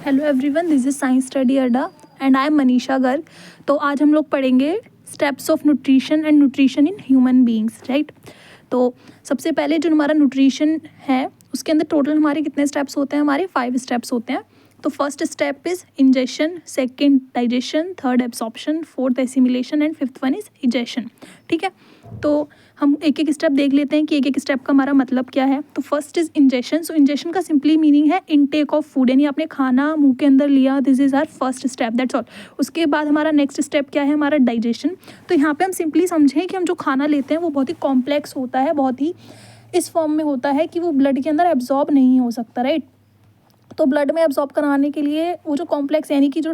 Hello everyone, this is science study Adda and I am Manisha Garg. तो आज हम लोग पढ़ेंगे steps of nutrition and nutrition in human beings, right. तो सबसे पहले जो हमारा न्यूट्रिशन है उसके अंदर टोटल हमारे कितने स्टेप्स होते हैं? हमारे 5 स्टेप्स होते हैं। तो first step is ingestion, second digestion, third absorption, fourth assimilation and fifth one is egestion. ठीक है, तो हम एक एक स्टेप देख लेते हैं कि एक एक स्टेप का हमारा मतलब क्या है। तो first is ingestion. So ingestion का सिंपली मीनिंग है इनटेक ऑफ फूड, यानी आपने खाना मुंह के अंदर लिया, this is our first step, that's all. उसके बाद हमारा नेक्स्ट स्टेप क्या है? हमारा डाइजेशन। तो यहाँ पे हम सिंपली समझें कि हम जो खाना लेते हैं वो बहुत ही कॉम्प्लेक्स होता है, बहुत ही इस फॉर्म में होता है कि वो ब्लड के अंदर एब्जॉर्ब नहीं हो सकता, राइट। तो ब्लड में एब्जॉर्ब कराने के लिए वो जो कॉम्प्लेक्स यानी कि जो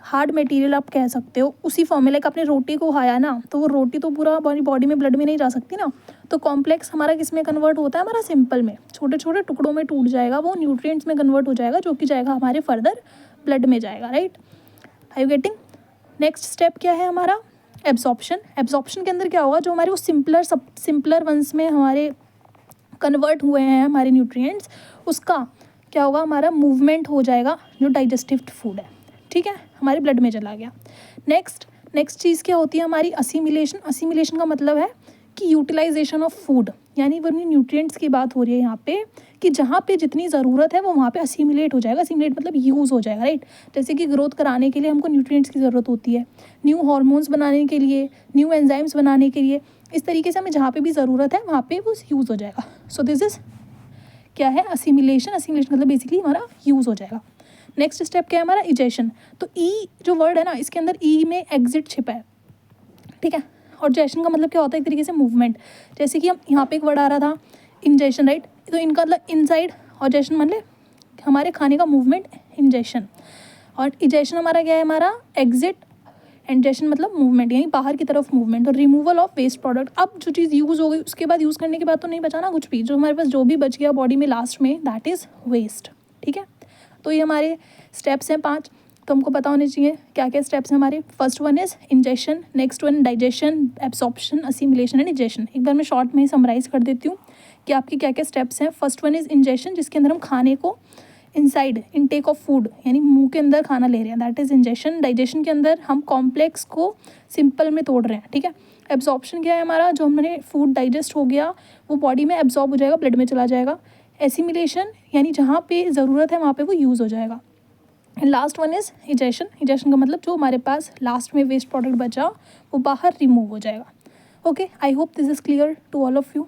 हार्ड मटेरियल आप कह सकते हो उसी फॉर्म में, लाइक आपने रोटी को खाया ना, तो वो रोटी तो पूरा बॉडी में ब्लड में नहीं जा सकती ना। तो कॉम्प्लेक्स हमारा किस में कन्वर्ट होता है? हमारा सिंपल में, छोटे छोटे टुकड़ों में टूट जाएगा, वो न्यूट्रिएंट्स में कन्वर्ट हो जाएगा, जो कि जाएगा हमारे फर्दर ब्लड में जाएगा, right. Are you getting? Next step क्या है हमारा? एब्जॉर्प्शन। एब्जॉर्प्शन के अंदर क्या होगा? जो हमारे वो सिंपलर वंस में हमारे कन्वर्ट हुए हैं हमारे न्यूट्रिएंट्स, उसका क्या होगा? हमारा मूवमेंट हो जाएगा, जो डाइजेस्टिव फूड है, ठीक है, हमारे ब्लड में चला गया। नेक्स्ट चीज़ क्या होती है हमारी? असिमिलेशन। असिमिलेशन का मतलब है कि यूटिलाइजेशन ऑफ फूड, यानी वही न्यूट्रिएंट्स की बात हो रही है यहाँ पे कि जहाँ पे जितनी ज़रूरत है वो वहाँ पे असिमिलेट हो जाएगा। असिमिलेट मतलब यूज़ हो जाएगा, राइट। जैसे कि ग्रोथ कराने के लिए हमको न्यूट्रिएंट्स की ज़रूरत होती है, न्यू हार्मोन्स बनाने के लिए, न्यू एंजाइम्स बनाने के लिए, इस तरीके से हमें जहाँ पे भी ज़रूरत है वहाँ पे वो यूज़ हो जाएगा। सो दिस इज़ क्या है? असिमिलेशन। असिमिलेशन मतलब बेसिकली हमारा यूज़ हो जाएगा। नेक्स्ट स्टेप क्या है हमारा? इजेशन। तो ई जो वर्ड है ना, इसके अंदर ई में एग्जिट छिपा है, ठीक है। और जेशन का मतलब क्या होता है? एक तरीके से मूवमेंट। जैसे कि हम यहाँ पे एक वर्ड आ रहा था इंजेशन, राइट। तो इनका मतलब इनसाइड, और जेशन मतलब हमारे खाने का मूवमेंट, इंजेशन। और इजेशन हमारा क्या है? हमारा एग्जिट, एंड जेशन मतलब मूवमेंट, यानी बाहर की तरफ मूवमेंट। और रिमूवल ऑफ वेस्ट प्रोडक्ट। अब जो चीज़ यूज़ हो गई उसके बाद, यूज़ करने के बाद तो नहीं बचाना कुछ भी, जो हमारे पास जो भी बच गया बॉडी में लास्ट में, दैट इज़ वेस्ट, ठीक है। तो ये हमारे स्टेप्स हैं 5। तो हमको पता होने चाहिए क्या क्या स्टेप्स हैं हमारे। First one is ingestion, next one digestion, absorption, assimilation and egestion. एक बार मैं शॉर्ट में ही समराइज कर देती हूँ कि आपके क्या क्या स्टेप्स हैं। फर्स्ट वन इज इंजेशन, जिसके अंदर हम खाने को इनसाइड, इनटेक ऑफ फूड, यानी मुंह के अंदर खाना ले रहे हैं, दैट इज इंजेशन। डाइजेशन के अंदर हम कॉम्प्लेक्स को सिंपल में तोड़ रहे हैं, ठीक है। एब्सॉर्प्शन क्या है हमारा? जो हमने फूड डाइजेस्ट हो गया वो बॉडी में एब्जॉर्ब हो जाएगा, ब्लड में चला जाएगा। एसिमिलेशन यानी जहाँ पे ज़रूरत है वहाँ पे वो यूज़ हो जाएगा। And last one is egestion. Egestion का मतलब जो हमारे पास लास्ट में वेस्ट प्रोडक्ट बचा वो बाहर रिमूव हो जाएगा। Okay, I hope this is clear to all of you.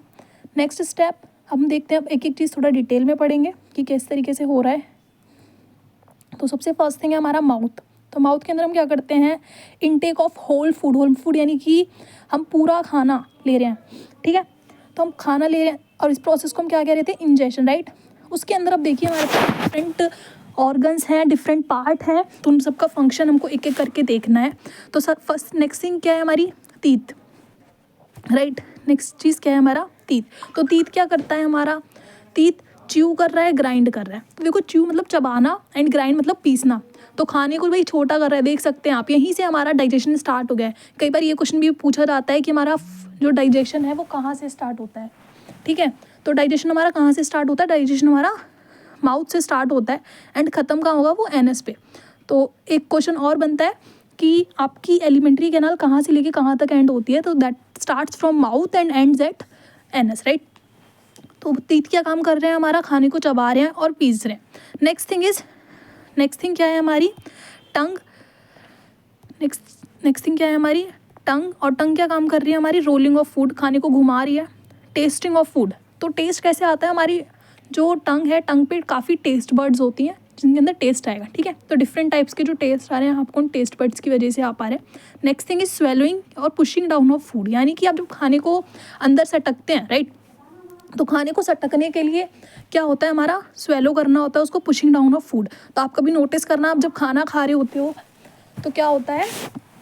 Next step हम देखते हैं, अब एक एक चीज़ थोड़ा डिटेल में पढ़ेंगे कि किस तरीके से हो रहा है। तो सबसे फर्स्ट थिंग है हमारा माउथ। तो माउथ के अंदर हम क्या करते हैं? इनटेक ऑफ होल फूड यानी कि हम पूरा खाना ले रहे हैं, ठीक है। तो हम खाना ले रहे हैं और इस प्रोसेस को हम क्या कह रहे थे? Ingestion, right. उसके अंदर अब देखिए हमारे पास डिफरेंट ऑर्गन्स हैं, डिफरेंट पार्ट हैं, तो उन सबका फंक्शन हमको एक एक करके देखना है। तो सर फर्स्ट नेक्स्ट थिंग क्या है हमारी? Teeth, right. नेक्स्ट चीज़ क्या है हमारा? टीथ। तो टीथ क्या करता है हमारा? टीथ च्यू कर रहा है, ग्राइंड कर रहा है। तो देखो, च्यू मतलब चबाना एंड ग्राइंड मतलब पीसना। तो खाने को भाई छोटा कर रहा है, देख सकते हैं आप, यहीं से हमारा डाइजेशन स्टार्ट हो गया है। कई बार ये क्वेश्चन भी पूछा जाता है कि हमारा जो डाइजेशन है वो कहाँ से स्टार्ट होता है, ठीक है। तो डाइजेशन हमारा कहाँ से स्टार्ट होता है? डाइजेशन हमारा माउथ से स्टार्ट होता है एंड ख़त्म कहाँ होगा? वो एनस पे। तो एक क्वेश्चन और बनता है कि आपकी एलिमेंट्री कैनाल कहाँ से लेके कहाँ तक एंड होती है? तो that starts from mouth and ends at anus, right. तो टीथ क्या काम कर रहे हैं? हमारा खाने को चबा रहे हैं और पीस रहे हैं। नेक्स्ट थिंग क्या है हमारी? टंग। नेक्स्ट थिंग क्या है हमारी? टंग। और टंग क्या काम कर रही है हमारी? रोलिंग ऑफ फूड, खाने को घुमा रही है। Testing of food. तो टेस्ट कैसे आता है? हमारी जो टंग है, टंग पे काफ़ी टेस्ट बर्ड्स होती हैं जिनके अंदर टेस्ट आएगा, ठीक है। तो डिफरेंट टाइप्स के जो टेस्ट आ रहे हैं आपको उन टेस्ट बर्ड्स की वजह से आ पा रहे हैं। नेक्स्ट थिंग इज स्वेलोइंग और पुशिंग डाउन ऑफ फूड, यानी कि आप जब खाने को अंदर सटकते हैं, राइट, तो खाने को सटकने के लिए क्या होता है हमारा? स्वेलो करना होता है उसको, पुशिंग डाउन ऑफ फूड। तो आप कभी नोटिस करना, आप जब खाना खा रहे होते हो तो क्या होता है?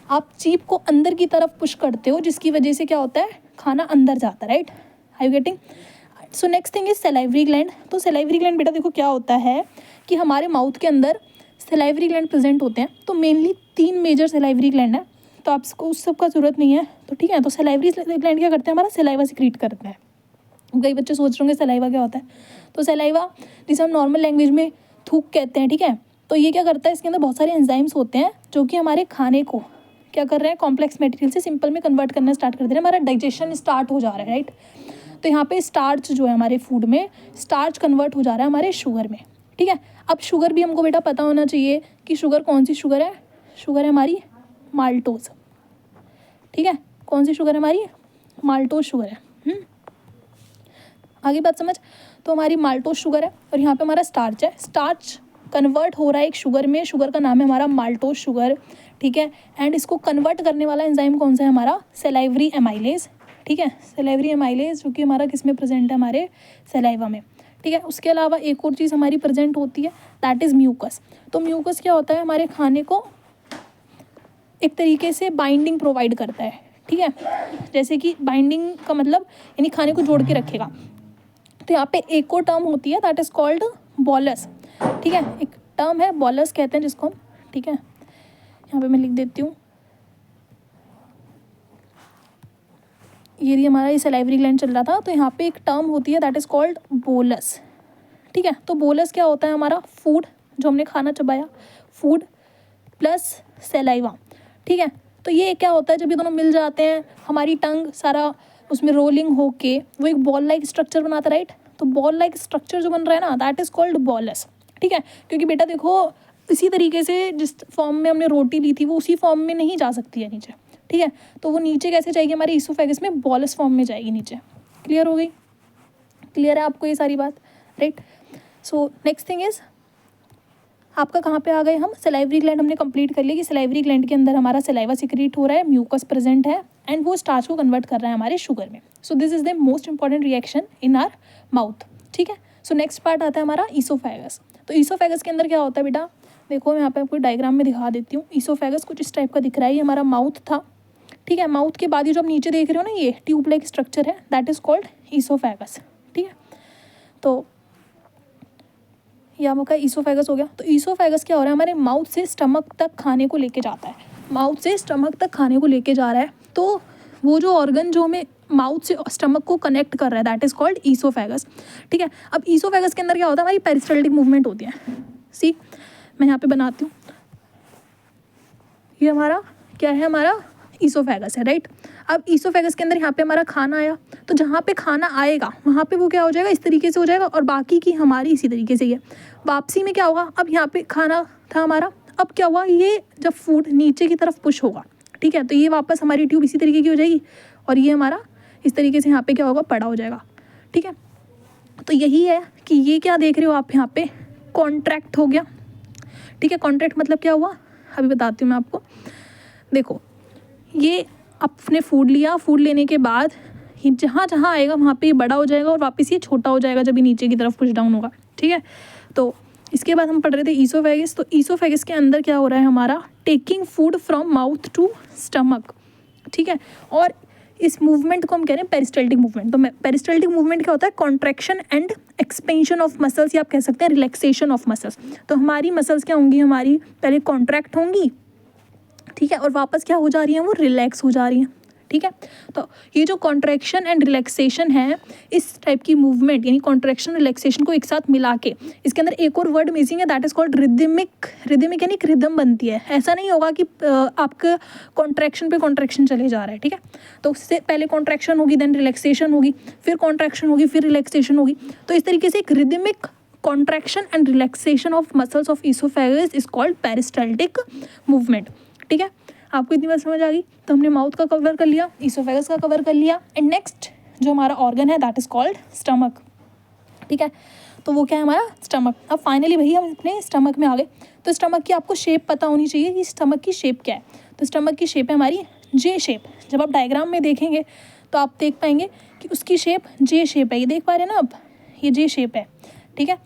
आप जीभ को अंदर की तरफ पुश करते हो, जिसकी वजह से क्या होता है? खाना अंदर जाता है, right. Are you getting? So next thing is salivary gland. तो सलाइवरी ग्लैंड बेटा देखो क्या होता है कि हमारे माउथ के अंदर सलाइवरी ग्लैंड प्रेजेंट होते हैं। तो मेनली 3 मेजर सलाइवरी ग्लैंड है, तो आपको उस सब का ज़रूरत नहीं है, तो ठीक है। तो सलाइवरी ग्लैंड क्या करते हैं? हमारा सलाइवा सिक्रीट करते हैं। कई बच्चे सोच रहे होंगे सलाइवा क्या होता है। तो सलाइवा जिसे हम नॉर्मल लैंग्वेज में थूक कहते हैं, ठीक है। तो ये क्या करता है, इसके अंदर बहुत सारे एंजाइम्स होते हैं जो कि हमारे खाने को क्या कर रहे हैं, कॉम्प्लेक्स मटेरियल से सिंपल में कन्वर्ट करना स्टार्ट कर दे रहे हैं, हमारा डाइजेशन स्टार्ट हो जा रहा है, राइट। तो यहाँ पे स्टार्च जो है हमारे फूड में, स्टार्च कन्वर्ट हो जा रहा है हमारे शुगर में, ठीक है। अब शुगर भी हमको बेटा पता होना चाहिए कि शुगर कौन सी शुगर है, शुगर है हमारी माल्टोज, ठीक है। कौन सी शुगर है हमारी, माल्टोज शुगर है। आगे बात समझ। तो हमारी माल्टोज शुगर है और यहाँ पे हमारा स्टार्च है, स्टार्च कन्वर्ट हो रहा है एक शुगर में, शुगर का नाम है हमारा माल्टोज शुगर, ठीक है। एंड इसको कन्वर्ट करने वाला एंजाइम कौन सा है, हमारा सलाइवरी एमाइलेज, ठीक है। सलाइवरी एमाइलेज जो कि हमारा किस में प्रेजेंट है, हमारे सलाइवा में, ठीक है। उसके अलावा एक और चीज़ हमारी प्रेजेंट होती है, दैट इज़ म्यूकस। तो म्यूकस क्या होता है, हमारे खाने को एक तरीके से बाइंडिंग प्रोवाइड करता है, ठीक है। जैसे कि बाइंडिंग का मतलब यानी खाने को जोड़ के रखेगा। तो यहाँ पे एक और टर्म होती है, दैट इज़ कॉल्ड बॉलस, ठीक है। एक टर्म है बॉलस कहते हैं जिसको हम, ठीक है। यहाँ पे मैं लिख देती हूँ, ये भी हमारा ये सलाइवरी ग्लैंड चल रहा था, तो यहाँ पे एक टर्म होती है दैट इज़ कॉल्ड बोलस, ठीक है। तो बोलस क्या होता है, हमारा फूड जो हमने खाना चबाया, फूड प्लस सलाइवा, ठीक है। तो ये क्या होता है, जब ये दोनों मिल जाते हैं, हमारी टंग सारा उसमें रोलिंग होके वो एक बॉल लाइक स्ट्रक्चर बनाता है, राइट। तो बॉल लाइक स्ट्रक्चर जो बन रहा है ना, दैट इज़ कॉल्ड बॉलस, ठीक है। क्योंकि बेटा देखो, इसी तरीके से जिस फॉर्म में हमने रोटी ली थी वो उसी फॉर्म में नहीं जा सकती है नीचे, ठीक है। तो वो नीचे कैसे जाएगी, हमारे ईसोफेगस में बॉलस फॉर्म में जाएगी नीचे। क्लियर हो गई, क्लियर है आपको ये सारी बात, right. So next thing is, आपका कहाँ पे आ गए हम, सलाइवरी ग्लैंड हमने कंप्लीट कर लिया कि सलाइवरी ग्लैंड के अंदर हमारा सलाइवा सिक्रीट हो रहा है, म्यूकस प्रेजेंट है एंड वो स्टार्च को कन्वर्ट कर रहा है हमारे शुगर में। So this is the most important reaction in are mouth, ठीक है। सो नेक्स्ट पार्ट आता है हमारा ईसोफेगस। तो ईसोफेगस के अंदर क्या होता है बेटा, देखो मैं यहाँ पे आपको डायग्राम में दिखा देती हूँ। ईसोफेगस कुछ इस टाइप का दिख रहा है, ये हमारा माउथ था, ठीक है। माउथ के बाद ये जो आप नीचे देख रहे हो ना, ये ट्यूब लाइक स्ट्रक्चर है, दैट इज़ कॉल्ड ईसोफेगस, ठीक है। तो ये आपका ईसोफेगस हो गया। तो ईसोफेगस क्या हो रहा है, हमारे माउथ से स्टमक तक खाने को लेके जाता है, माउथ से स्टमक तक खाने को लेके जा रहा है। तो वो जो ऑर्गन जो हमें माउथ से स्टमक को कनेक्ट कर रहा है, दैट इज़ कॉल्ड ईसोफेगस, ठीक है। अब ईसोफेगस के अंदर क्या होता है, हमारी पेरिस्टाल्टिक मूवमेंट होती है। सी मैं यहाँ पे बनाती हूँ, ये हमारा क्या है, हमारा ईसोफेगस है, राइट। अब ईसोफेगस के अंदर यहाँ पे हमारा खाना आया, तो जहाँ पे खाना आएगा वहाँ पे वो क्या हो जाएगा, इस तरीके से हो जाएगा, और बाकी की हमारी इसी तरीके से ही है। वापसी में क्या होगा, अब यहाँ पे खाना था हमारा, अब क्या हुआ, ये जब फूड नीचे की तरफ पुश होगा, ठीक है, तो ये वापस हमारी ट्यूब इसी तरीके की हो जाएगी और ये हमारा इस तरीके से यहाँ पे क्या होगा, पड़ा हो जाएगा, ठीक है। तो यही है कि ये क्या देख रहे हो आप, यहाँ पे कॉन्ट्रैक्ट हो गया, ठीक है। कॉन्ट्रैक्ट मतलब क्या हुआ, अभी बताती हूँ मैं आपको। देखो, ये आपने फूड लिया, फूड लेने के बाद ये जहाँ जहाँ आएगा वहाँ पे ये बड़ा हो जाएगा और वापस ये छोटा हो जाएगा जब ये नीचे की तरफ पुश डाउन होगा, ठीक है। तो इसके बाद हम पढ़ रहे थे ईसोफेगस। तो ईसोफेगस के अंदर क्या हो रहा है, हमारा taking food from mouth to stomach, ठीक है। और इस मूवमेंट को हम कह रहे हैं पेरिस्टाल्टिक मूवमेंट। तो पेरिस्टाल्टिक मूवमेंट क्या होता है, contraction and expansion of muscles, या आप कह सकते हैं रिलैक्सेशन ऑफ मसल्स। तो हमारी मसल्स क्या होंगी, हमारी पहले कॉन्ट्रैक्ट होंगी, ठीक है, और वापस क्या हो जा रही हैं, वो रिलैक्स हो जा रही हैं, ठीक है। तो ये जो कॉन्ट्रैक्शन एंड रिलैक्सेशन है, इस टाइप की मूवमेंट यानी कॉन्ट्रैक्शन रिलैक्सेशन को एक साथ मिला के, इसके अंदर एक और वर्ड मिसिंग है, that is called rhythmic. Rhythmic यानी एक रिदम बनती है, ऐसा नहीं होगा कि आपका कॉन्ट्रैक्शन पे कॉन्ट्रैक्शन चले जा रहा है, ठीक है। तो उससे पहले कॉन्ट्रैक्शन होगी, देन रिलैक्सेशन होगी, फिर कॉन्ट्रैक्शन होगी, फिर रिलैक्सेशन होगी। तो इस तरीके से एक rhythmic contraction and relaxation of muscles of oesophagus is called peristaltic movement, ठीक है। आपको इतनी बात समझ आ गई। तो हमने माउथ का कवर कर लिया, ईसोफेगस का कवर कर लिया, एंड नेक्स्ट जो हमारा ऑर्गन है दैट इज कॉल्ड स्टमक, ठीक है। तो वो क्या है, हमारा स्टमक। अब फाइनली भैया हम अपने स्टमक में आ गए। तो स्टमक की आपको शेप पता होनी चाहिए कि स्टमक की शेप क्या है। तो स्टमक की शेप है हमारी जे शेप। जब आप डायग्राम में देखेंगे तो आप देख पाएंगे कि उसकी शेप जे शेप है, ये देख पा रहे हैं ना आप, ये जे शेप है, ठीक है।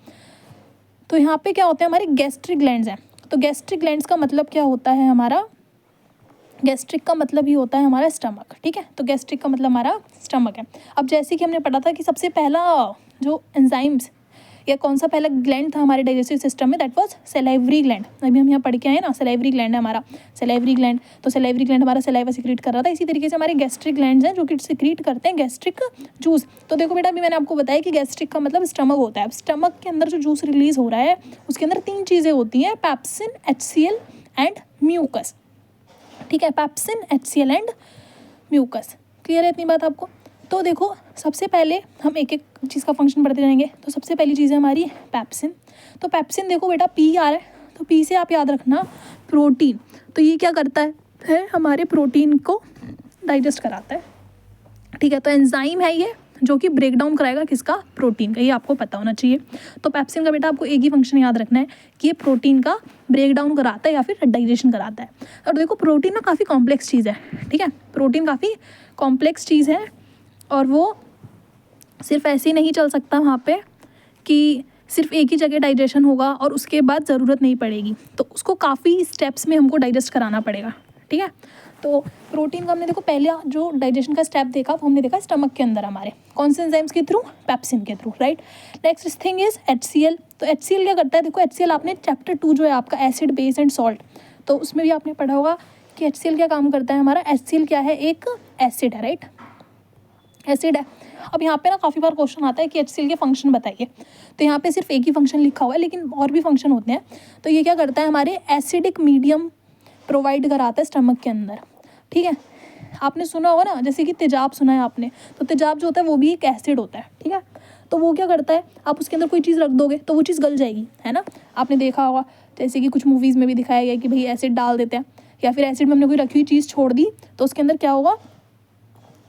तो यहाँ पे क्या होते हैं, हमारे गैस्ट्रिक ग्लैंड्स हैं। तो गैस्ट्रिक ग्लैंड्स का मतलब क्या होता है, हमारा गैस्ट्रिक का मतलब ही होता है हमारा स्टमक, ठीक है। तो गैस्ट्रिक का मतलब हमारा स्टमक है। अब जैसे कि हमने पढ़ा था कि सबसे पहला जो एंजाइम्स या कौन सा पहला ग्लैंड था हमारे डाइजेस्टिव सिस्टम में, दैट वाज सलाइवरी ग्लैंड। अभी हम यहाँ पढ़ के आए ना, सलाइवरी ग्लैंड है हमारा, सलाइवरी ग्लैंड। तो सलाइवरी ग्लैंड हमारा सलाइवा सिक्रीट कर रहा था। इसी तरीके से हमारे गैस्ट्रिक ग्लैंड्स हैं जो कि सिक्रीट करते हैं गैस्ट्रिक जूस। तो देखो बेटा, अभी मैंने आपको बताया कि गैस्ट्रिक का मतलब स्टमक होता है। स्टमक के अंदर जो जूस रिलीज हो रहा है उसके अंदर 3 चीज़ें होती हैं, पैप्सिन, HCl एंड म्यूकस। ठीक है, pepsin, HCl and mucus. Clear है इतनी बात आपको? तो देखो, सबसे पहले हम एक एक चीज़ का फंक्शन पढ़ते जाएंगे। तो सबसे पहली चीज़ है हमारी पैप्सिन। तो पैप्सिन देखो बेटा, पी आ रहा है, तो पी से आप याद रखना प्रोटीन। तो ये क्या करता है हमारे प्रोटीन को डाइजेस्ट कराता है। ठीक है, तो एंजाइम है ये जो कि ब्रेक डाउन कराएगा किसका, प्रोटीन का। ये आपको पता होना चाहिए। तो पैप्सिन का बेटा आपको एक ही फंक्शन याद रखना है कि ये प्रोटीन का ब्रेक डाउन कराता है या फिर डाइजेशन कराता है। और देखो, प्रोटीन ना काफ़ी कॉम्प्लेक्स चीज़ है। ठीक है, प्रोटीन काफ़ी कॉम्प्लेक्स चीज़ है और वो सिर्फ ऐसे ही नहीं चल सकता वहाँ पे कि सिर्फ एक ही जगह डाइजेशन होगा और उसके बाद ज़रूरत नहीं पड़ेगी। तो उसको काफ़ी स्टेप्स में हमको डाइजेस्ट कराना पड़ेगा। ठीक है, तो प्रोटीन का हमने देखो पहले जो डाइजेशन का स्टेप देखा वो हमने देखा स्टमक के अंदर हमारे कौन से एंजाइम्स के थ्रू, पैप्सिन के through, right. Next thing is HCl। तो HCl क्या करता है? देखो, HCl आपने चैप्टर 2 जो है आपका एसिड, बेस एंड सॉल्ट, तो उसमें भी आपने पढ़ा होगा कि HCl क्या काम करता है हमारा। HCl क्या है? एक एसिड है, राइट, एसिड है। अब यहाँ पे ना काफ़ी बार क्वेश्चन आता है कि HCl के फंक्शन बताइए। तो यहाँ पे सिर्फ एक ही फंक्शन लिखा हुआ है, लेकिन और भी फंक्शन होते हैं। तो ये क्या करता है, हमारे एसिडिक मीडियम प्रोवाइड कराता है स्टमक के अंदर। ठीक है, आपने सुना होगा ना, जैसे कि तेजाब सुना है आपने, तो तेजाब जो होता है वो भी एक एसिड होता है। ठीक है, तो वो क्या करता है, आप उसके अंदर कोई चीज़ रख दोगे तो वो चीज़ गल जाएगी, है ना। आपने देखा होगा, जैसे कि कुछ मूवीज़ में भी दिखाया गया कि भाई एसिड डाल देते हैं, या फिर एसिड में हमने कोई रखी हुई चीज़ छोड़ दी तो उसके अंदर क्या होगा,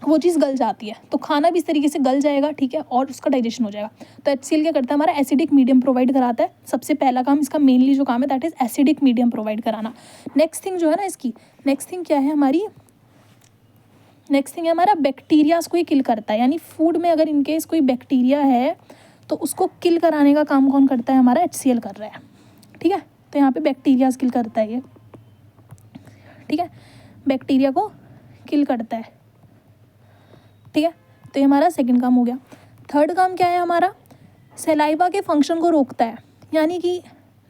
वो चीज़ गल जाती है। तो खाना भी इस तरीके से गल जाएगा, ठीक है, और उसका डाइजेशन हो जाएगा। तो HCl क्या करता है, हमारा एसिडिक मीडियम प्रोवाइड कराता है। सबसे पहला काम इसका मेनली जो काम है that is acidic medium provide कराना। नेक्स्ट थिंग जो है ना इसकी, नेक्स्ट थिंग क्या है हमारी, नेक्स्ट थिंग है हमारा बैक्टीरियाज को ही किल करता है। यानी फूड में अगर इनकेस कोई बैक्टीरिया है तो उसको किल कराने का काम कौन करता है, हमारा HCl कर रहा है। ठीक है, तो यहाँ पे बैक्टीरियाज किल करता है ये। ठीक है, बैक्टीरिया को किल करता है। ठीक है, तो ये हमारा सेकंड काम हो गया। थर्ड काम क्या है हमारा, सलाइवा के फंक्शन को रोकता है। यानी कि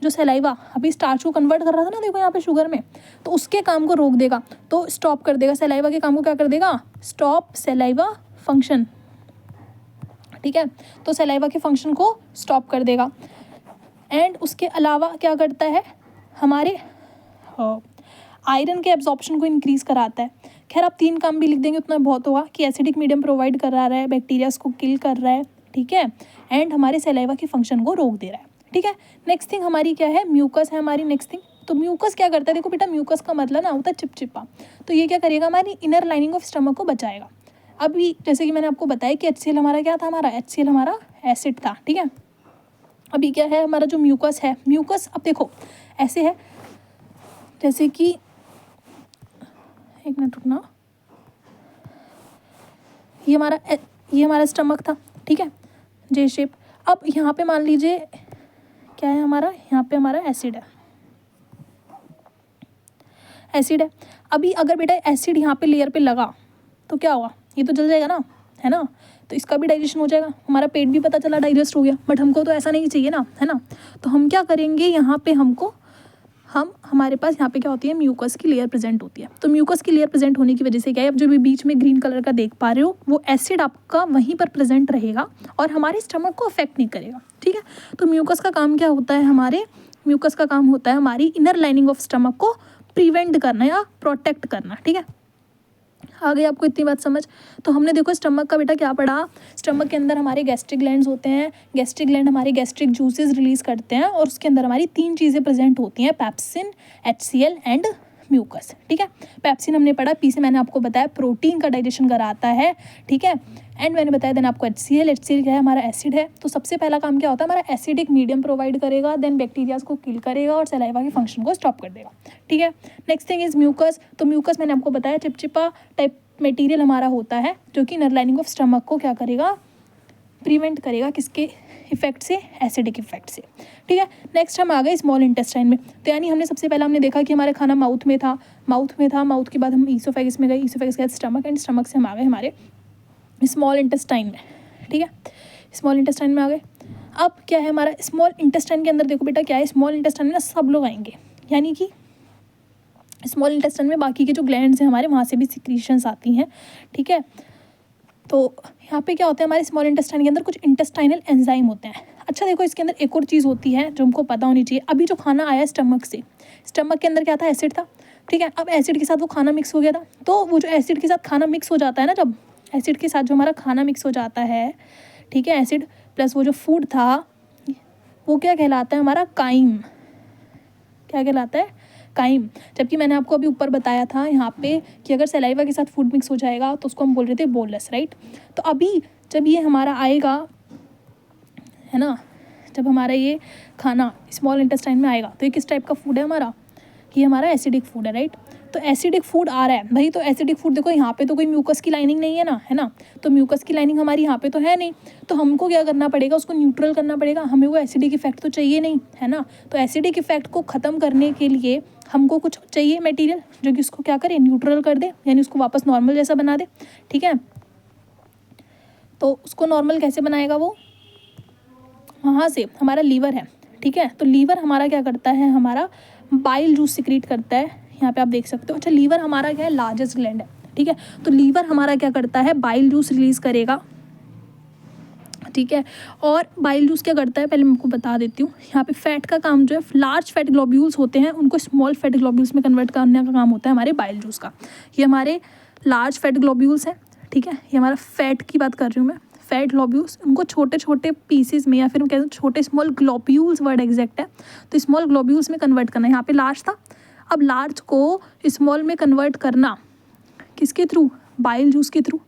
जो सलाइवा अभी स्टार्च को कन्वर्ट कर रहा था ना, देखो यहाँ पे शुगर में, तो उसके काम को रोक देगा, तो स्टॉप कर देगा सलाइवा के काम को। क्या कर देगा, स्टॉप सलाइवा फंक्शन। ठीक है, तो सलाइवा के फंक्शन को स्टॉप कर देगा। एंड उसके अलावा क्या करता है, हमारे आयरन के एब्जॉर्प्शन को इंक्रीज़ कराता है। खैर, आप 3 काम भी लिख देंगे उतना बहुत होगा कि एसिडिक मीडियम प्रोवाइड करा रहा है, बैक्टीरियाज को किल कर रहा है, ठीक है, एंड हमारे सलाइवा के फंक्शन को रोक दे रहा है। ठीक है, नेक्स्ट थिंग हमारी क्या है, म्यूकस है हमारी नेक्स्ट थिंग। तो म्यूकस क्या करता है, देखो बेटा, म्यूकस का मतलब ना होता है चिपचिपा। तो ये क्या करेगा, हमारी इनर लाइनिंग ऑफ स्टमक को बचाएगा। अभी जैसे कि मैंने आपको बताया कि HCl हमारा क्या था, हमारा HCl हमारा एसिड था। ठीक है, अभी क्या है हमारा जो म्यूकस है, म्यूकस अब देखो ऐसे है जैसे कि, एक मिनट रुकना, ये हमारा स्टमक था। ठीक है, जे शेप। अब यहाँ पे मान लीजिए क्या है हमारा, यहाँ पे हमारा एसिड है, एसिड है। अभी अगर बेटा एसिड यहाँ पे लेयर पे लगा तो क्या होगा, ये तो जल जाएगा ना, है ना। तो इसका भी डाइजेशन हो जाएगा, हमारा पेट भी पता चला डाइजेस्ट हो गया। बट हमको तो ऐसा नहीं चाहिए ना, है ना। तो हम क्या करेंगे, यहाँ पे हमारे पास यहाँ पे क्या होती है, म्यूकस की लेयर प्रेजेंट होती है। तो म्यूकस की लेयर प्रेजेंट होने की वजह से क्या है, अब जो भी बीच में ग्रीन कलर का देख पा रहे हो, वो एसिड आपका वहीं पर प्रेजेंट रहेगा और हमारे स्टमक को अफेक्ट नहीं करेगा। ठीक है, तो म्यूकस का काम क्या होता है, म्यूकस का काम होता है हमारी इनर लाइनिंग ऑफ स्टमक को प्रिवेंट करना या प्रोटेक्ट करना। ठीक है, आ गई आपको इतनी बात समझ। तो हमने देखो स्टमक का बेटा क्या पढ़ा, स्टमक के अंदर हमारे गैस्ट्रिक ग्लैंड्स होते हैं। गैस्ट्रिक ग्लैंड हमारे गैस्ट्रिक जूसेस रिलीज करते हैं और उसके अंदर हमारी 3 चीज़ें प्रेजेंट होती हैं, पैप्सिन, HCl एंड म्यूकस। ठीक है, पैप्सिन हमने पढ़ा, पी से मैंने आपको बताया प्रोटीन का डाइजेशन कराता है। ठीक है, एंड मैंने बताया देन आपको HCl क्या है, हमारा एसिड है। तो सबसे पहला काम क्या होता है, हमारा एसिडिक मीडियम प्रोवाइड करेगा, देन बैक्टीरियाज को किल करेगा और सलाइवा के फंक्शन को स्टॉप कर देगा। ठीक है, नेक्स्ट थिंग इज म्यूकस। तो म्यूकस मैंने आपको बताया चिपचिपा टाइप मटेरियल हमारा होता है जो कि इनर लाइनिंग ऑफ स्टमक को क्या करेगा, प्रिवेंट करेगा, किसके इफेक्ट से, एसिडिक इफेक्ट से। ठीक है, नेक्स्ट हम आ गए स्मॉल इंटेस्टाइन में। तो यानी हमने सबसे पहला हमने देखा कि हमारा खाना माउथ में था, माउथ के बाद हम ईसोफेगस में गए, ईसोफेगस के बाद स्टमक, एंड स्टमक से हम आ गए हमारे स्मॉल इंटेस्टाइन में। ठीक है, स्मॉल इंटेस्टाइन में आ गए। अब क्या है हमारा स्मॉल इंटेस्टाइन के अंदर, देखो बेटा क्या है, स्मॉल इंटेस्टाइन में ना सब लोग आएंगे, यानी कि स्मॉल इंटेस्टाइन में बाकी के जो ग्लैंड्स हैं हमारे, वहाँ से भी सिक्रीशंस आती हैं, ठीक है। तो यहाँ पे क्या होता है, हमारे स्मॉल इंटेस्टाइन के अंदर कुछ इंटेस्टाइनल एंजाइम होते हैं। अच्छा देखो, इसके अंदर एक और चीज़ होती है जो हमको पता होनी चाहिए। अभी जो खाना आया स्टमक से, स्टमक के अंदर क्या था, एसिड था, ठीक है। अब एसिड के साथ वो खाना मिक्स हो गया था, तो वो जो एसिड के साथ खाना मिक्स हो जाता है ना, जब एसिड के साथ जो हमारा खाना मिक्स हो जाता है, ठीक है, एसिड प्लस वो जो फूड था, वो क्या कहलाता है हमारा, काइम। क्या कहलाता है, काइम। जबकि मैंने आपको अभी ऊपर बताया था यहाँ पे कि अगर सलाइवा के साथ फूड मिक्स हो जाएगा तो उसको हम बोल रहे थे बोलस, राइट। तो अभी जब ये हमारा आएगा, है ना, जब हमारा ये खाना स्मॉल इंटेस्टाइन में आएगा तो ये किस टाइप का फूड है हमारा, ये हमारा एसिडिक फूड है, राइट। तो एसिडिक फूड आ रहा है भाई, तो एसिडिक फूड देखो यहाँ पे तो कोई म्यूकस की लाइनिंग नहीं है ना, है ना, तो म्यूकस की लाइनिंग हमारी यहाँ पे तो है नहीं, तो हमको क्या करना पड़ेगा, उसको न्यूट्रल करना पड़ेगा, हमें वो एसिडिक इफेक्ट तो चाहिए नहीं, है ना। तो एसिडिक इफेक्ट को ख़त्म करने के लिए हमको कुछ चाहिए मटेरियल जो कि उसको क्या करे, न्यूट्रल कर दे, यानी उसको वापस नॉर्मल जैसा बना दे, ठीक है। तो उसको नॉर्मल कैसे बनाएगा वो, वहाँ से हमारा लीवर है, ठीक है। तो लीवर हमारा क्या करता है, हमारा बाइल जूस सिक्रीट करता है, यहाँ पे आप देख सकते हो। अच्छा, लीवर हमारा क्या है, लार्जेस्ट ग्लैंड है, ठीक है। तो लीवर हमारा क्या करता है, बाइल जूस रिलीज़ करेगा, ठीक है। और बाइल जूस क्या करता है, पहले मैं आपको बता देती हूँ। यहाँ पे फैट का काम जो है, लार्ज फैट ग्लोब्यूल्स होते हैं, उनको स्मॉल फैट ग्लोब्यूल्स में कन्वर्ट करने का काम होता है हमारे बाइल जूस का। ये हमारे लार्ज फैट ग्लोब्यूल्स हैं, ठीक है। ये हमारा फैट की बात कर रही हूँ मैं, फैट ग्लोब्यूल्स, उनको छोटे छोटे पीसेस में, या फिर हम कहते हैं छोटे स्मॉल ग्लोब्यूल्स, वर्ड एग्जैक्ट है, तो स्मॉल ग्लोब्यूल्स में कन्वर्ट करना। यहाँ पे लार्ज था, अब लार्ज को स्मॉल में कन्वर्ट करना किसके थ्रू, बाइल जूस के थ्रू,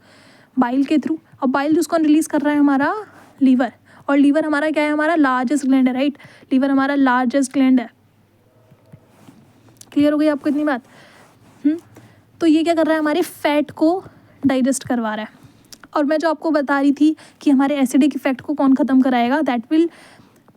बाइल के थ्रू। अब बाइल जूस कौन रिलीज़ कर रहा है, हमारा लीवर। और लीवर हमारा क्या है, हमारा लार्जेस्ट ग्लैंड है, राइट। लीवर हमारा लार्जेस्ट ग्लैंड है। क्लियर हो गई आपको इतनी बात। तो ये क्या कर रहा है, हमारे फैट को डाइजेस्ट करवा रहा है। और मैं जो आपको बता रही थी कि हमारे एसिडिक इफेक्ट को कौन ख़त्म कराएगा, दैट विल,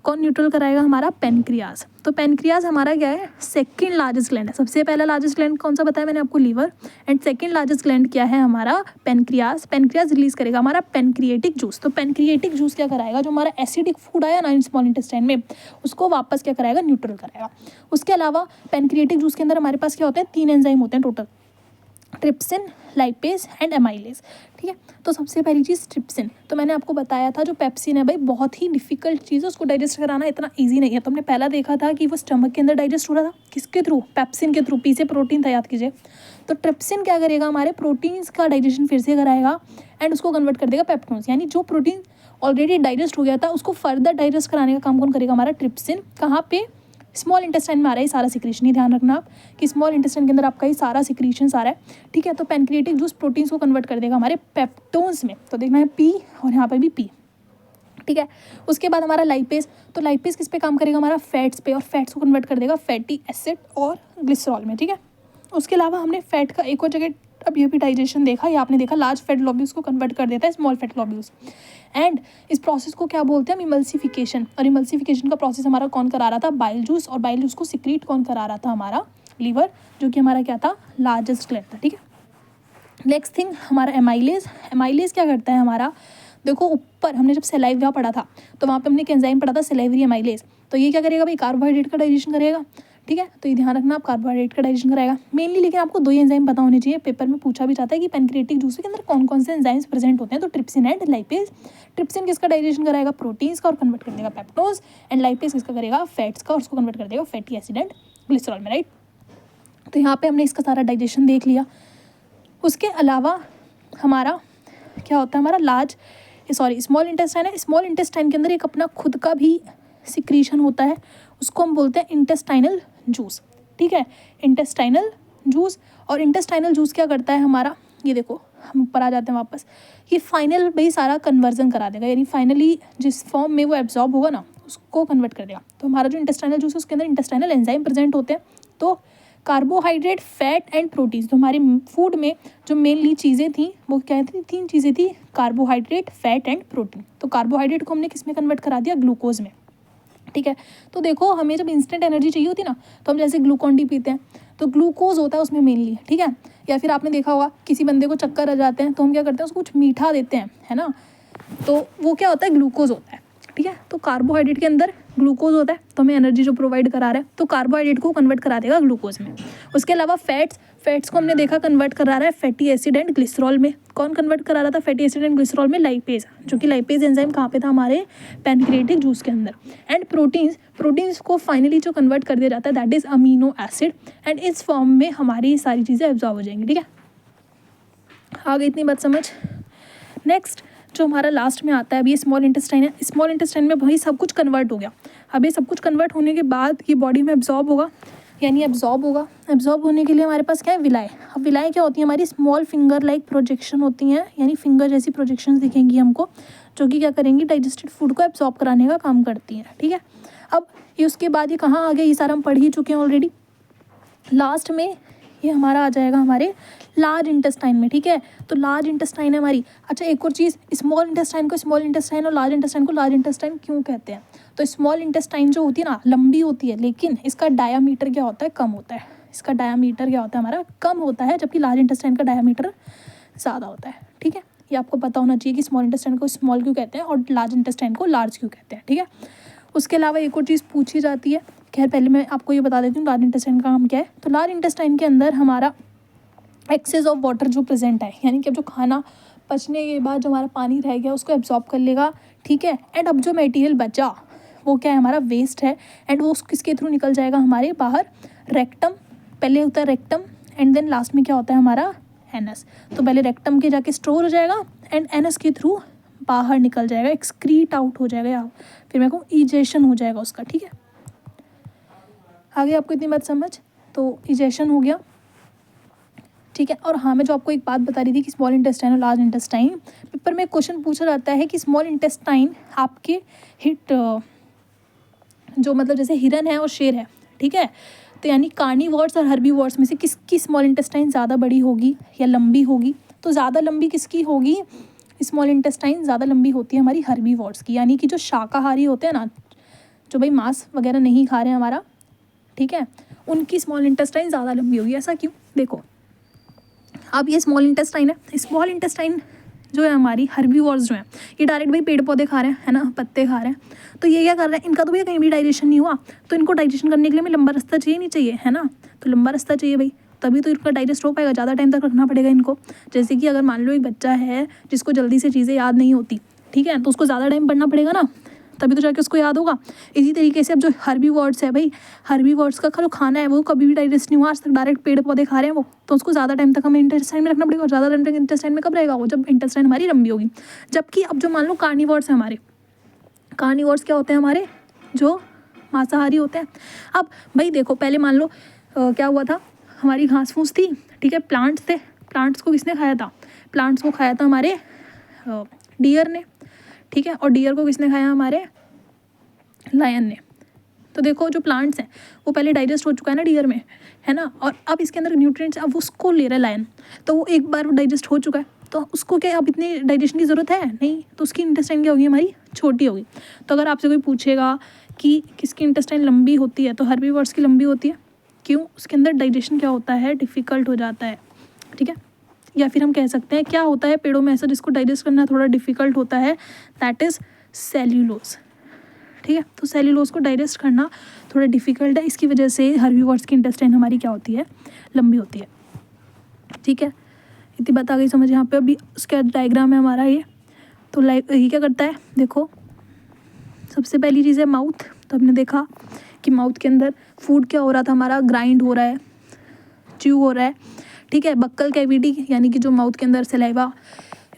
कौन न्यूट्रल कराएगा, हमारा पेनक्रियाज। तो पेनक्रियाज हमारा क्या है, सेकंड लार्जेस्ट ग्लैंड है। सबसे पहला लार्जेस्ट ग्लैंड कौन सा बताया मैंने आपको, liver, and second largest gland क्या है, हमारा पेनक्रियाज। पेनक्रियाज रिलीज करेगा हमारा पेनक्रिएटिक जूस। तो पेनक्रिएटिक जूस क्या कराएगा, जो हमारा एसिडिक फूड आया ना स्मॉल इंटेस्टाइन में, उसको वापस क्या कराएगा, न्यूट्रल कराएगा। उसके अलावा पेनक्रिएटिक जूस के अंदर हमारे पास क्या होते हैं, 3 एंजाइम होते हैं total, trypsin, lipase and amylase, ठीक है। तो सबसे पहली चीज़ ट्रिप्सिन, तो मैंने आपको बताया था जो पेप्सिन है भाई, बहुत ही डिफिकल्ट चीज़ है, उसको डाइजेस्ट कराना इतना इजी नहीं है। तो हमने पहला देखा था कि वो स्टमक के अंदर डाइजेस्ट हो रहा था, किसके थ्रू, पेप्सिन के थ्रू, पी से प्रोटीन था, याद कीजिए। तो ट्रिप्सिन क्या करेगा, हमारे प्रोटीन्स का डाइजेशन फिर से कराएगा एंड उसको कन्वर्ट कर देगा पेप्टोन्स, यानी जो प्रोटीन ऑलरेडी डाइजेस्ट हो गया था उसको फर्दर डाइजेस्ट कराने का काम कौन करेगा, हमारा ट्रिप्सिन। कहाँ पे, स्मॉल इंटेस्टाइन में आ रहा है सारा सिक्रीशन, ये ध्यान रखना आप कि स्मॉल इंटेस्टाइन के अंदर आपका ये सारा सिक्रीशन आ रहा है, ठीक है। तो पेनक्रिएटिक जूस प्रोटीन्स को कन्वर्ट कर देगा हमारे पेप्टोन्स में, तो देखना है पी और यहाँ पर भी पी, ठीक है। उसके बाद हमारा लाइपेज, तो लाइपेज किस पे काम करेगा, हमारा फैट्स पे, और फैट्स को कन्वर्ट कर देगा फैटी एसिड और ग्लिसरॉल में, ठीक है। उसके अलावा हमने फैट का एक और जगह अब ये भी डाइजेशन देखा, ये आपने देखा, लार्ज फैट ग्लोब्यूल्स को कन्वर्ट कर देता है स्मॉल फैट ग्लोब्यूल्स, एंड इस प्रोसेस को क्या बोलते हैं, हम इमल्सिफिकेशन। और इमल्सिफिकेशन का प्रोसेस हमारा कौन करा रहा था, बाइल जूस, और बाइल जूस को सिक्रीट कौन करा रहा था, हमारा लीवर, जो कि हमारा क्या था, लार्जेस्ट ग्लैंड था, ठीक है। नेक्स्ट थिंग हमारा एमाइलेज। एमाइलेज क्या करता है हमारा, देखो ऊपर हमने जब सलाइवा पढ़ा था तो वहाँ पे हमने एक एंजाइम पढ़ा था सलाइवरी एमाइलेज। तो ये क्या करेगा भाई, कार्बोहाइड्रेट का डाइजेशन करेगा, ठीक है। तो ये ध्यान रखना, आप कार्बोहाइड्रेट का डाइजेशन कराएगा मेनली। लेकिन आपको 2 एंजाइम पता होने चाहिए, पेपर में पूछा भी जाता है कि पेनक्रिएटिक जूस के अंदर कौन कौन से एंजाइम्स प्रेजेंट होते हैं, तो ट्रिप्सिन एंड लाइपेज। ट्रिप्सिन किसका डाइजेशन कराएगा, प्रोटीन्स का, और कन्वर्ट कर देगा पेप्टोज, एंड लाइपेज किसका करेगा, फैट्स का, और उसको कन्वर्ट कर देगा फैटी एसिड एंड ग्लिसरॉल में, राइट। तो यहाँ पे हमने इसका सारा डाइजेशन देख लिया। उसके अलावा हमारा क्या होता है, हमारा स्मॉल इंटेस्टाइन है। स्मॉल इंटेस्टाइन के अंदर एक अपना खुद का भी सिक्रीशन होता है, उसको हम बोलते हैं इंटेस्टाइनल जूस, ठीक है, इंटेस्टाइनल जूस। और इंटेस्टाइनल जूस क्या करता है हमारा, ये देखो हम ऊपर आ जाते हैं वापस, ये फाइनल भाई सारा कन्वर्जन करा देगा, यानी फाइनली जिस फॉर्म में वो एब्जॉर्ब होगा ना उसको कन्वर्ट कर देगा। तो हमारा जो इंटेस्टाइनल जूस है उसके अंदर इंटेस्टाइनल एंजाइम प्रेजेंट होते हैं। तो कार्बोहाइड्रेट, फैट एंड प्रोटीन, तो हमारे फूड में जो मेनली चीज़ें थी वो क्या थी, 3 चीज़ें थी, कार्बोहाइड्रेट, फैट एंड प्रोटीन। तो कार्बोहाइड्रेट को हमने किस में कन्वर्ट करा दिया, ग्लूकोज में, ठीक है। तो देखो हमें जब इंस्टेंट एनर्जी चाहिए होती ना, तो हम जैसे ग्लूकॉन डी पीते हैं, तो ग्लूकोज होता है उसमें मेनली, ठीक है। या फिर आपने देखा होगा किसी बंदे को चक्कर आ जाते हैं तो हम क्या करते हैं, उसको कुछ मीठा देते हैं, है ना, तो वो क्या होता है, ग्लूकोज होता है, ठीक है। तो कार्बोहाइड्रेट के अंदर ग्लूकोज होता है, तो हमें एनर्जी जो प्रोवाइड करा रहा है, तो कार्बोहाइड्रेट को कन्वर्ट करा देगा ग्लूकोज में। उसके अलावा फैट्स को हमने देखा कन्वर्ट करा रहा है फैटी एसिड एंड ग्लिसरॉल में। कौन कन्वर्ट करा रहा था फैटी एसिड एंड ग्लिसरॉल में? लाइपेज, जो कि लाइपेज एंजाइम कहाँ पे था? हमारे पैनक्रिएटिक जूस के अंदर। एंड प्रोटीन्स को फाइनली जो कन्वर्ट कर दिया जाता है that is amino acid, and इस फॉर्म में हमारी सारी चीज़ें एब्जॉर्ब हो जाएंगी। ठीक है, आ गई इतनी बात समझ। नेक्स्ट जो हमारा लास्ट में आता है, अब ये स्मॉल इंटेस्टाइन है। स्मॉल इंटेस्टाइन में भाई सब कुछ कन्वर्ट हो गया। अब ये सब कुछ कन्वर्ट होने के बाद ये बॉडी में एब्जॉर्ब होगा, यानी एब्जॉर्ब होने के लिए हमारे पास क्या है? विलाय। अब विलाय क्या होती है? हमारी स्मॉल फिंगर लाइक प्रोजेक्शन होती हैं, यानी फिंगर जैसी प्रोजेक्शंस दिखेंगी हमको, जो कि क्या करेंगी? डाइजेस्टेड फूड को एब्जॉर्ब कराने का काम करती हैं। ठीक है, अब ये उसके बाद ये कहाँ आ गया? ये सारा हम पढ़ ही चुके हैं ऑलरेडी। लास्ट में ये हमारा आ जाएगा हमारे लार्ज इंटेस्टाइन में। ठीक है, तो लार्ज इंटेस्टाइन है हमारी। अच्छा, एक और चीज़, स्मॉल इंटेस्टाइन को स्मॉल इंटेस्टाइन और लार्ज इंटेस्टाइन को लार्ज इंटेस्टाइन क्यों कहते हैं? तो स्मॉल इंटेस्टाइन जो होती है ना, लंबी होती है, लेकिन इसका डायामीटर क्या होता है? कम होता है। इसका डायामीटर क्या होता है? हमारा कम होता है, जबकि लार्ज इंटेस्टाइन का डायामीटर ज़्यादा होता है। ठीक है, ये आपको पता होना चाहिए कि स्मॉल इंटेस्टाइन को स्मॉल क्यों कहते हैं और लार्ज इंटेस्टाइन को लार्ज क्यों कहते हैं। ठीक है, उसके अलावा एक और चीज़ पूछी जाती है। खैर पहले मैं आपको ये बता देती हूँ लार्ज इंटेस्टाइन का काम क्या है। तो लार्ज इंटेस्टाइन के अंदर हमारा एक्सेस ऑफ वाटर जो प्रेजेंट है, यानी कि अब जो खाना पचने के बाद जो हमारा पानी रह गया उसको एब्जॉर्ब कर लेगा। ठीक है, एंड अब जो मटेरियल बचा वो क्या है? हमारा वेस्ट है, एंड वो किसके थ्रू निकल जाएगा? हमारे बाहर रेक्टम, पहले होता है रेक्टम, एंड देन लास्ट में क्या होता है? हमारा एनस। तो पहले रेक्टम के जाके स्टोर हो जाएगा, एंड एनस के थ्रू बाहर निकल जाएगा, एक्सक्रीट आउट हो जाएगा, या फिर मैं कहूँ इजेशन हो जाएगा उसका। ठीक है, आगे आपको इतनी बात समझ? तो इजेशन हो गया। ठीक है, और हाँ मैं जो आपको एक बात बता रही थी कि स्मॉल इंटेस्टाइन और लार्ज इंटेस्टाइन, पेपर में क्वेश्चन पूछा जाता है कि स्मॉल इंटेस्टाइन आपके जो मतलब जैसे हिरन है और शेर है, ठीक है, तो यानी कार्निवोर्स और हर्बीवोर्स में से किसकी स्मॉल इंटेस्टाइन ज़्यादा बड़ी होगी या लंबी होगी? तो ज़्यादा लंबी किसकी होगी? स्मॉल इंटेस्टाइन ज़्यादा लंबी होती है हमारी हर्बीवोर्स की, यानी कि जो शाकाहारी होते हैं ना, जो भाई मांस वगैरह नहीं खा रहे हैं हमारा, ठीक है, उनकी स्मॉल इंटेस्टाइन ज़्यादा लंबी होगी। ऐसा क्यों? देखो, अब ये स्मॉल इंटेस्टाइन है, स्मॉल इंटेस्टाइन जो है हमारी हर्बीवोर्स जो हैं, ये डायरेक्ट भाई पेड़ पौधे खा रहे हैं, है ना, पत्ते खा रहे हैं, तो ये क्या कर रहे हैं? इनका तो भैया कहीं भी डाइजेशन नहीं हुआ, तो इनको डाइजेशन करने के लिए हमें लंबा रास्ता चाहिए नहीं चाहिए, है ना, तो लंबा रास्ता चाहिए भाई, तभी तो इनका डाइजेस्ट हो पाएगा, ज़्यादा टाइम तक रखना पड़ेगा इनको। जैसे कि अगर मान लो एक बच्चा है जिसको जल्दी से चीज़ें याद नहीं होती, ठीक है, तो उसको ज़्यादा टाइम पढ़ना पड़ेगा ना, तभी तो जाके उसको याद होगा। इसी तरीके से अब जो हर्बीवोर्स है भाई, हर्बीवोर्स का जो खाना है वो कभी भी डाइजेस्ट नहीं हुआ आज तक, डायरेक्ट पेड़ पौधे खा रहे हैं वो, तो उसको ज़्यादा टाइम तक हमें इंटेस्टाइन में रखना पड़ेगा, और ज़्यादा टाइम तक इंटेस्टाइन में कब रहेगा वो? जब इंटेस्टाइन हमारी लंबी होगी। जबकि अब जो मान लो कार्निवोर्स है हमारे, कार्निवोर्स क्या होते हैं हमारे? जो मांसाहारी होते हैं। अब भाई देखो, पहले मान लो क्या हुआ था, हमारी घास फूस थी, ठीक है, प्लांट्स थे, प्लांट्स को किसने खाया था? प्लांट्स को खाया था हमारे डियर ने, ठीक है, और डियर को किसने खाया? हमारे लायन ने। तो देखो जो प्लांट्स हैं वो पहले डाइजेस्ट हो चुका है ना डियर में, है ना, और अब इसके अंदर न्यूट्रिएंट्स अब उसको ले रहा है लायन, तो वो एक बार डाइजेस्ट हो चुका है, तो उसको क्या अब इतनी डाइजेशन की ज़रूरत है? नहीं, तो उसकी इंटेस्टाइन क्या होगी? हमारी छोटी होगी। तो अगर आपसे कोई पूछेगा कि किसकी इंटेस्टाइन लंबी होती है, तो हर्बीवोर्स की लंबी होती है। क्यों? उसके अंदर डाइजेशन क्या होता है? डिफ़िकल्ट हो जाता है। ठीक है, या फिर हम कह सकते हैं क्या होता है पेड़ों में ऐसा जिसको डाइजेस्ट करना थोड़ा डिफ़िकल्ट होता है, दैट इज़ सेल्यूलोज। ठीक है, तो सेल्यूलोज को डाइजेस्ट करना थोड़ा डिफ़िकल्ट है, इसकी वजह से हर्बीवोर्स की इंटेस्टाइन हमारी क्या होती है? लंबी होती है। ठीक है, इतनी बात आ गई समझ यहाँ पे। अभी उसका डायग्राम है हमारा ये, तो ये क्या करता है? देखो, सबसे पहली चीज़ है माउथ। तो हमने देखा कि माउथ के अंदर फूड क्या हो रहा था हमारा? ग्राइंड हो रहा है, च्यू हो रहा है। ठीक है, बक्कल कैविटी यानी कि जो माउथ के अंदर सलाइवा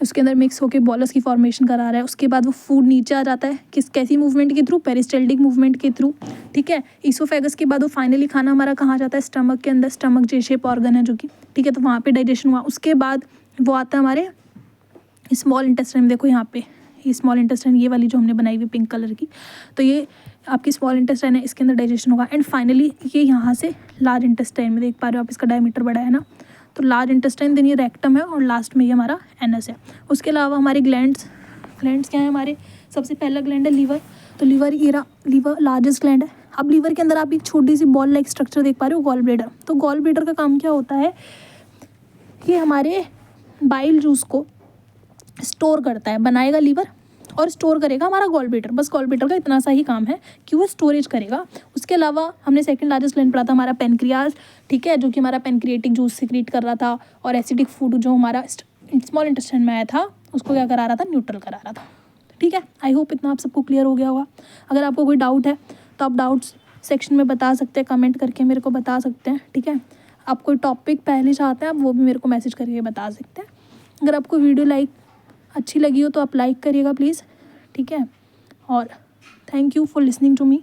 उसके अंदर मिक्स होकर बॉलस की फॉर्मेशन करा रहा है। उसके बाद वो फूड नीचे आ जाता है, कैसी मूवमेंट के थ्रू? पेरिस्टाल्टिक मूवमेंट के थ्रू। ठीक है, ईसोफेगस के बाद वो फाइनली खाना हमारा कहाँ जाता है? स्टमक के अंदर। स्टमक जे शेप ऑर्गन है जो कि, ठीक है, तो वहाँ पे डाइजेशन हुआ। उसके बाद वो आता है हमारे स्मॉल इंटेस्टाइन। देखो यहाँ पे ये स्मॉल इंटेस्टाइन, ये वाली जो हमने बनाई हुई पिंक कलर की, तो ये आपकी स्मॉल इंटेस्टाइन है, इसके अंदर डाइजेशन होगा। एंड फाइनली ये यहाँ से लार्ज इंटेस्टाइन में, देख पा रहे हो आप, इसका डायमीटर बड़ा है ना, तो लार्ज इंटेस्टाइन, देन ये रेक्टम है, और लास्ट में ये हमारा एनस है। उसके अलावा हमारे ग्लैंड्स क्या है हमारे? सबसे पहला ग्लैंड है लीवर। तो लीवर लार्जेस्ट ग्लैंड है। अब लीवर के अंदर आप एक छोटी सी बॉल लाइक स्ट्रक्चर देख पा रहे हो, गॉल ब्लैडर। तो गॉल ब्लैडर का काम क्या होता है? ये हमारे बाइल जूस को स्टोर करता है, बनाएगा लीवर, और स्टोर करेगा हमारा गॉल ब्लैडर। बस गॉल ब्लैडर का इतना सा ही काम है कि वो स्टोरेज करेगा। उसके अलावा हमने सेकंड लार्जेस्ट ग्लैंड पढ़ा था हमारा पेनक्रियाज, ठीक है, जो कि हमारा पेनक्रिएटिक जूस सिक्रीट कर रहा था, और एसिडिक फूड जो हमारा स्मॉल इंटेस्टाइन में आया था उसको क्या करा रहा था, न्यूट्रल करा रहा था, ठीक है। आई होप इतना आप सबको क्लियर हो गया होगा। अगर आपको कोई डाउट है तो आप डाउट्स सेक्शन में बता सकते हैं, कमेंट करके मेरे को बता सकते हैं, ठीक है। आप कोई टॉपिक पहले चाहते हैं आप वो भी मेरे को मैसेज करके बता सकते हैं। अगर आपको वीडियो अच्छी लगी हो तो आप लाइक करिएगा प्लीज़, ठीक है। और thank you for listening to me.